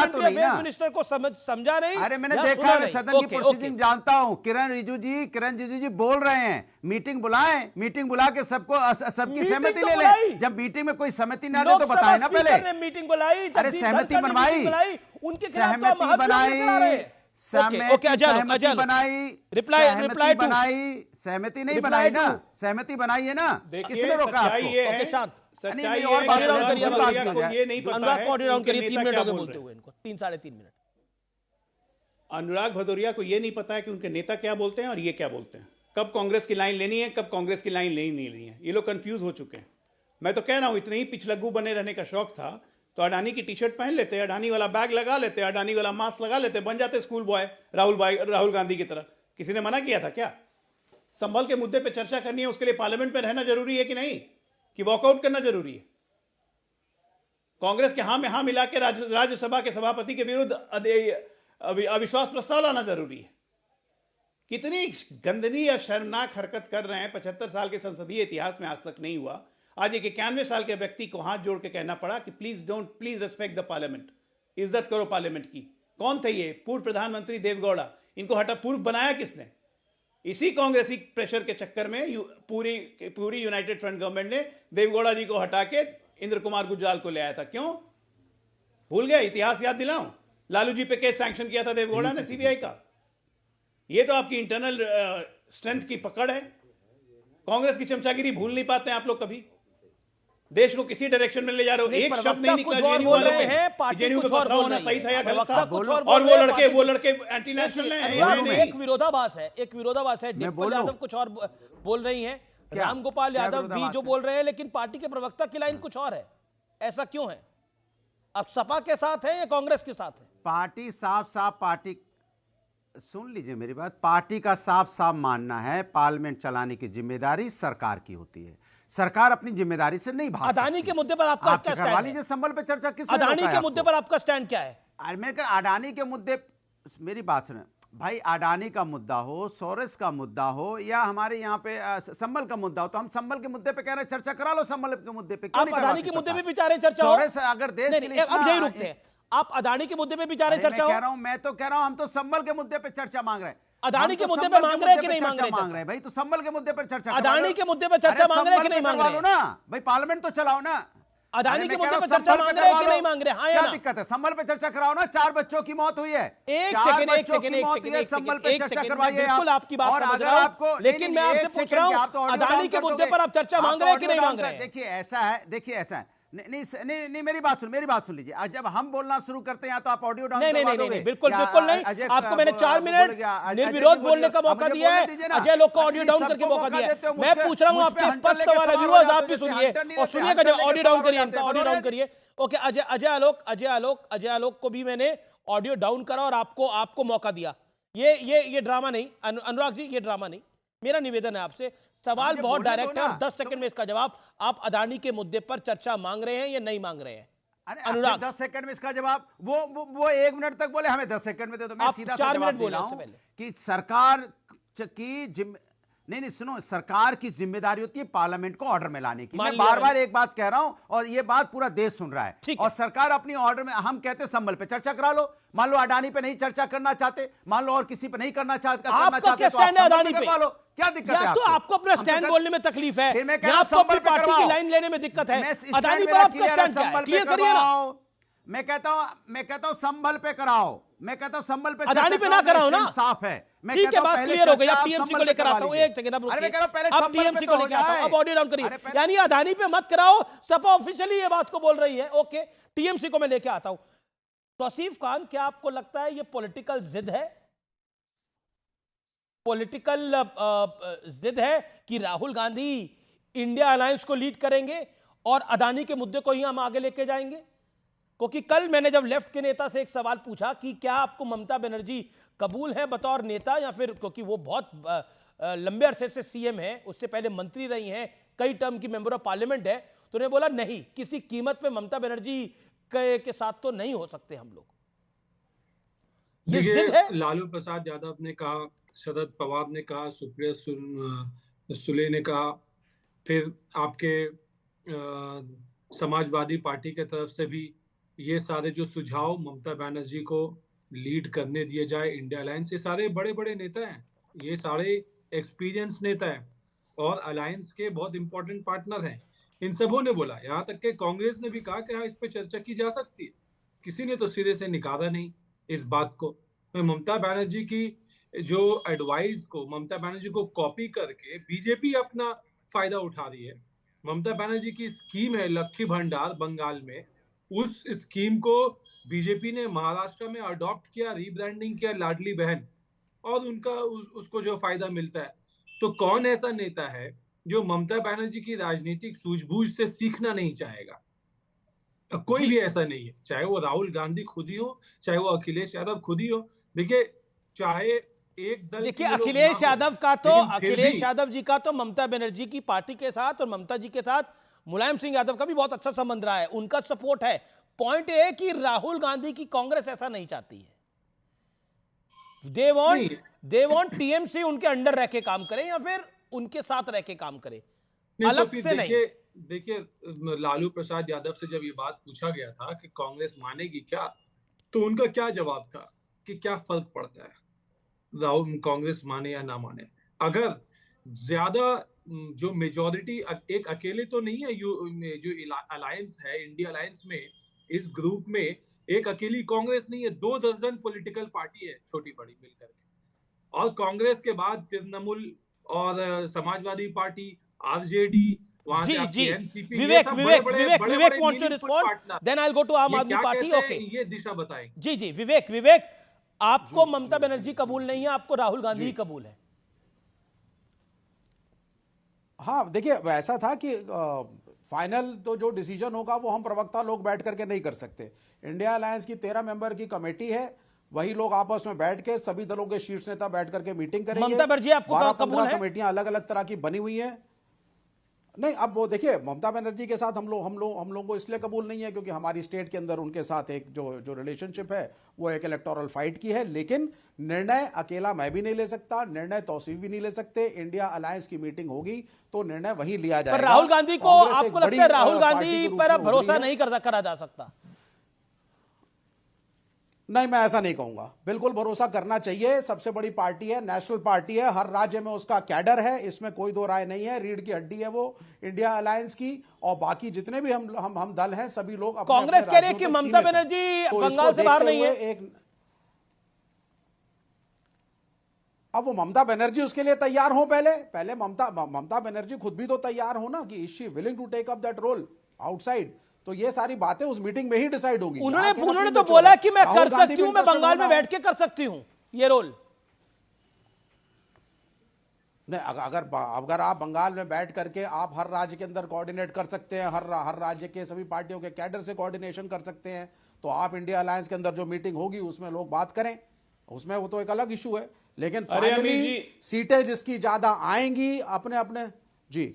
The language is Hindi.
किया तो नहीं ना, मिनिस्टर को समझा नहीं। अरे मैंने देखा है, सदन की प्रोसीडिंग जानता हूं। किरण रिजिजू जी बोल रहे हैं मीटिंग बुलाएं, मीटिंग बुला के सबको सबकी सहमति ले लें। जब मीटिंग में कोई सहमति ना दे तो बताए ना पहले। मीटिंग बुलाई, अरे सहमति बनवाई, उनके सहमति बनाई, सहमति बनाई, रिप्लाई बनाई, सहमति नहीं बनाई ना, सहमति बनाई है ना, किसने रोका आपको? शांत, सच्चाई और ये नहीं पता है, अनुराग 3 मिनट हो गए बोलते हुए इनको, 3 साढ़े 3 मिनट। अनुराग भदौरिया को ये नहीं पता है कि उनके नेता क्या बोलते हैं और ये क्या बोलते हैं, कब कांग्रेस की लाइन लेनी है, कब कांग्रेस की लाइन नहीं लेनी है। ये लोग कंफ्यूज हो चुके हैं। मैं तो कह रहा हूं, इतने ही पिछलग्गू बने रहने का शौक था तो अडानी की टी शर्ट पहन लेते, अडानी वाला बैग लगा लेते, अडानी वाला मास्क लगा लेते, बन जाते स्कूल बॉय राहुल गांधी की तरह। किसी ने मना किया था क्या? संभल के मुद्दे पे चर्चा करनी है, उसके लिए पार्लियामेंट में रहना जरूरी है कि नहीं, कि वॉकआउट करना जरूरी है? कांग्रेस के हाँ में हाँ मिला के राज्यसभा के सभापति के विरुद्ध अविश्वास प्रस्ताव लाना जरूरी है। कितनी गंदनी या शर्मनाक हरकत कर रहे हैं। 75 साल के संसदीय इतिहास में आज तक नहीं हुआ। आज एक 91 साल के व्यक्ति को हाथ जोड़ के कहना पड़ा कि प्लीज रेस्पेक्ट द पार्लियामेंट, इज्जत करो पार्लियामेंट की। कौन थे ये? पूर्व प्रधानमंत्री देवगौड़ा। इनको हटा पूर्व बनाया किसने? इसी कांग्रेसी प्रेशर के चक्कर में पूरी यूनाइटेड फ्रंट गवर्नमेंट ने देवगौड़ा जी को हटा के इंद्र कुमार गुजराल को ले आया था। क्यों? भूल गया? इतिहास याद दिलाऊं। लालू जी पे केस सैंक्शन किया था देवगौड़ा ने सीबीआई का। ये तो आपकी इंटरनल स्ट्रेंथ की पकड़ है। कांग्रेस की चमचागिरी भूल नहीं पाते आप लोग कभी। देश को किसी डायरेक्शन में ले जा रहे हो, एक शब्द नहीं निकला जेएनयू वालों पे। जेएनयू पे पथराव होना सही था या गलत था? और वो लड़के एंटी नेशनल हैं। एक विरोधाभास है। डिम्पल यादव कुछ और बोल रही हैं, रामगोपाल यादव भी जो बोल रहे हैं, लेकिन पार्टी के प्रवक्ता की लाइन कुछ और है। ऐसा क्यों है? अब सपा के साथ है या कांग्रेस के साथ है? पार्टी साफ पार्टी, सुन लीजिए मेरी बात, पार्टी का साफ मानना है पार्लियामेंट चलाने की जिम्मेदारी सरकार की होती है। सरकार अपनी जिम्मेदारी से नहीं भाग। अडानी के मुद्दे पर आपका क्या स्टैंड है? लीजिए संभल पे चर्चा किसने? अडानी के मुद्दे पर आपका स्टैंड क्या है? अडानी के मुद्दे, मेरी बात सुने भाई, अडानी का मुद्दा हो, सोरेस का मुद्दा हो, या हमारे यहाँ पे संभल का मुद्दा हो, तो हम संभल के मुद्दे पे कह रहे हैं चर्चा करा लो। संभल के मुद्दे पे आप अडानी के मुद्दे पे भी चाह रहे हैं चर्चा हो? सोरेस अगर देश के लिए, अब यही रुकते हैं। आप अडानी के मुद्दे पे भी चाह रहे हैं चर्चा हो? मैं तो कह रहा हूं हम तो संभल के मुद्दे पे चर्चा मांग रहे हैं। अडानी के मुद्दे पे मांग रहे हैं कि नहीं मांग रहे? भाई तो संभल के मुद्दे पर चर्चा, अडानी के मुद्दे पे चर्चा मांग रहे हैं कि नहीं मांग रहे? ना भाई, पार्लियामेंट तो चलाओ ना। अडानी के मुद्दे पे चर्चा मांग रहे हैं कि नहीं मांग रहे? हाँ या क्या ना? दिक्कत है? संभल पे चर्चा कराओ ना। 4 बच्चों की मौत हुई है। एक सेकंड, संभल पे चर्चा करवाइए। बिल्कुल आपकी बात समझ रहा हूं, लेकिन मैं आपसे पूछ रहा हूं, अडानी के मुद्दे पर आप चर्चा मांग रहे हैं कि नहीं मांग रहे? देखिए ऐसा है, नहीं मेरी बात सुन लीजिए। जब हम बोलना शुरू करते हैं तो आप ऑडियो डाउन करवा दोगे? नहीं, बिल्कुल नहीं। आपको मैंने 4 मिनट निर्विरोध बोलने का मौका दिया है। अजय लोग को ऑडियो डाउन करके मौका दिया है। मैं पूछ रहा हूं, आपके स्पष्ट सवाल है, व्यूअर्स आप भी सुनिए और सुनिएगा। जब ऑडियो डाउन करिए, इनका ऑडियो डाउन करिए। ओके, अजय आलोक को भी मैंने ऑडियो डाउन करा और आपको मौका दिया। ये ड्रामा नहीं अनुराग जी, ये ड्रामा नहीं। मेरा निवेदन है आपसे, सवाल बहुत डायरेक्ट है और 10 सेकंड में इसका जवाब। आप अडानी के मुद्दे पर चर्चा मांग रहे हैं या नहीं मांग रहे हैं? अनुराग 10 सेकंड में इसका जवाब, वो 1 मिनट तक बोले, हमें 10 सेकंड में दे दो। मैं सीधा 4 मिनट बोल रहा हूं कि सरकार की नहीं सुनो, सरकार की जिम्मेदारी होती है पार्लियामेंट को ऑर्डर में लाने की। मैं बार एक बात कह रहा हूं और ये बात पूरा देश सुन रहा है। और सरकार अपनी ऑर्डर में, हम कहते हैं संभल पे चर्चा करा लो। मान लो अडानी पे नहीं चर्चा करना चाहते, मान लो और किसी पे नहीं करना चाहते, आपका क्या स्टैंड है अडानी पे? क्या दिक्कत है? तो आपको अपना स्टैंड बोलने में तकलीफ है या आपको अपनी पार्टी की लाइन लेने में दिक्कत है? अडानी पर आपका स्टैंड क्या है? क्लियर करिए ना। मैं कहता हूं संभल पे कराओ। मैं कहता हूं संभल पे, अडानी पे ना कराओ ना। साफ है। ठीक है, बात क्लियर हो गई। अब टीएमसी को लेकर आता हूं। एक सेकंड, अब टीएमसी को लेकर आता हूं। अब ऑडियो डाउन करिए। यानी अडानी पे मत कराओ, सपा ऑफिशियली ये बात को बोल रही है। ओके, टीएमसी को मैं लेकर आता हूं। तौसीफ खान, क्या आपको लगता है ये पॉलिटिकल जिद है? पॉलिटिकल जिद है कि राहुल गांधी इंडिया अलायंस को लीड करेंगे और अडानी के मुद्दे को ही हम आगे लेके जाएंगे? क्योंकि कल मैंने जब लेफ्ट के नेता से एक सवाल पूछा कि क्या आपको ममता बनर्जी कबूल है बतौर नेता, या फिर क्योंकि वो बहुत लंबे अरसे से सीएम है, उससे पहले मंत्री रही हैं, कई टर्म की मेंबर ऑफ पार्लियामेंट है, तो उन्होंने बोला नहीं, किसी कीमत पे ममता बनर्जी के साथ तो नहीं हो सकते हम लोग। ये जिद है। लालू प्रसाद यादव ने कहा, शरद पवार ने कहा, सुप्रिया सुले ने कहा, फिर आपके समाजवादी पार्टी की तरफ से भी ये सारे जो सुझाव ममता बनर्जी को लीड करने दिए जाए इंडिया अलायंस, ये सारे बड़े बड़े नेता हैं, ये सारे एक्सपीरियंस नेता हैं और अलायंस के बहुत इंपॉर्टेंट पार्टनर हैं। इन सबों ने बोला, यहाँ तक कि कांग्रेस ने भी कहा कि हाँ, इस पे चर्चा की जा सकती है। किसी ने तो सिरे से निकाला नहीं इस बात को। तो ममता बनर्जी की जो एडवाइस को, ममता बनर्जी को कॉपी करके बीजेपी अपना फायदा उठा रही है। ममता बनर्जी की स्कीम है लक्ष्मी भंडार बंगाल में, उस स्कीम को बीजेपी ने महाराष्ट्र में अडॉप्ट किया, रीब्रांडिंग किया लाडली बहन, और उनका उसको जो फायदा मिलता है। तो कौन ऐसा नेता है जो ममता बनर्जी की राजनीतिक सूझबूझ से सीखना नहीं चाहेगा? कोई भी ऐसा नहीं है, चाहे वो राहुल गांधी खुद ही हो, चाहे वो अखिलेश यादव खुद ही हो। देखिए, चाहे एक दल देखिए, के लोग अखिलेश ना हो, यादव का तो, लेकिन फिर अखिलेश भी यादव जी का तो ममता बनर्जी की पार्टी के साथ और ममता जी के साथ मुलायम सिंह यादव का भी बहुत अच्छा संबंध रहा है, उनका सपोर्ट है। पॉइंट ये है कि राहुल गांधी की कांग्रेस ऐसा नहीं चाहती है। दे वांट टीएमसी उनके अंडर रह के काम करे या फिर उनके साथ रह के काम करे, नहीं। तो अलग फिर से नहीं। देखिए लालू प्रसाद यादव से जब ये बात पूछा गया था कि कांग्रेस मानेगी क्या, तो उनका क्या जवाब था कि क्या फर्क पड़ता है राहुल कांग्रेस माने या ना माने। अगर ज्यादा जो मेजॉरिटी एक अकेले तो नहीं है, जो अलायंस है इंडिया अलायंस में, इस ग्रुप में एक अकेली कांग्रेस नहीं है, 2 दर्जन पॉलिटिकल पार्टी है छोटी बड़ी मिलकर के। और कांग्रेस के बाद तृणमूल और समाजवादी पार्टी, आरजेडी, वहां से जी आपकी जी, एनसीपी, ये विवेक सब विवेक बड़े-बड़े विवेक बड़े-बड़े Vivek wants to meaningful respond, partner. Then I will go to आम ये आदमी क्या पार्टी। कहते ओके, हैं, ये दिशा बताएंगे। जी जी, विवेक विवेक, आपको ममता बनर्जी कबूल नहीं है, आपको राहुल गांधी ही कबूल है। हाँ देखिए, ऐसा था कि फाइनल तो जो डिसीजन होगा वो हम प्रवक्ता लोग बैठ करके नहीं कर सकते। इंडिया अलायंस की 13 मेंबर की कमेटी है, वही लोग आपस में बैठ के सभी दलों के शीर्ष नेता बैठ करके मीटिंग करेंगे। ममता बनर्जी आपको 12-15 कबूल है? कमेटियां अलग अलग तरह की बनी हुई हैं। नहीं, अब वो देखिए, ममता बनर्जी के साथ हम लोगों को इसलिए कबूल नहीं है क्योंकि हमारी स्टेट के अंदर उनके साथ एक जो रिलेशनशिप है वो एक इलेक्टोरल फाइट की है। लेकिन निर्णय अकेला मैं भी नहीं ले सकता, निर्णय तौसीफ भी नहीं ले सकते। इंडिया अलायंस की मीटिंग होगी तो निर्णय वही लिया जाएगा। पर राहुल गांधी को, कांग्रेस एक आपको लगता बड़ी है राहुल पार्टी गांधी के रूप पर में अब भरोसा उभरी है। नहीं करा जा सकता? नहीं, मैं ऐसा नहीं कहूंगा, बिल्कुल भरोसा करना चाहिए। सबसे बड़ी पार्टी है, नेशनल पार्टी है, हर राज्य में उसका कैडर है, इसमें कोई दो राय नहीं है। रीढ़ की हड्डी है वो इंडिया अलायंस की। और बाकी जितने भी हम दल हैं, सभी लोग अपने कांग्रेस अपने कह रही है राज्यों कि तक ममता सीमित हैं। बनर्जी तो बंगाल इसको से बाहर देखते नहीं हुए है। अब वो ममता बनर्जी उसके लिए तैयार हो, पहले ममता बनर्जी खुद भी तो तैयार हो ना, कि is she willing to take up that role outside. तो ये सारी बातें उस मीटिंग में ही डिसाइड होगी। उन्होंने तो बोला कि मैं कर सकती हूं, मैं बंगाल में बैठ के कर सकती हूं ये रोल। नहीं, अगर आप बंगाल में बैठ करके आप हर राज्य के अंदर कोऑर्डिनेट कर सकते हैं, हर राज्य के सभी पार्टियों के कैडर से कोऑर्डिनेशन कर सकते हैं, तो आप इंडिया अलायंस के अंदर जो मीटिंग होगी उसमें लोग बात करें, उसमें वो तो एक अलग इशू है। लेकिन फाइनली सीटें जिसकी ज्यादा आएंगी अपने अपने। जी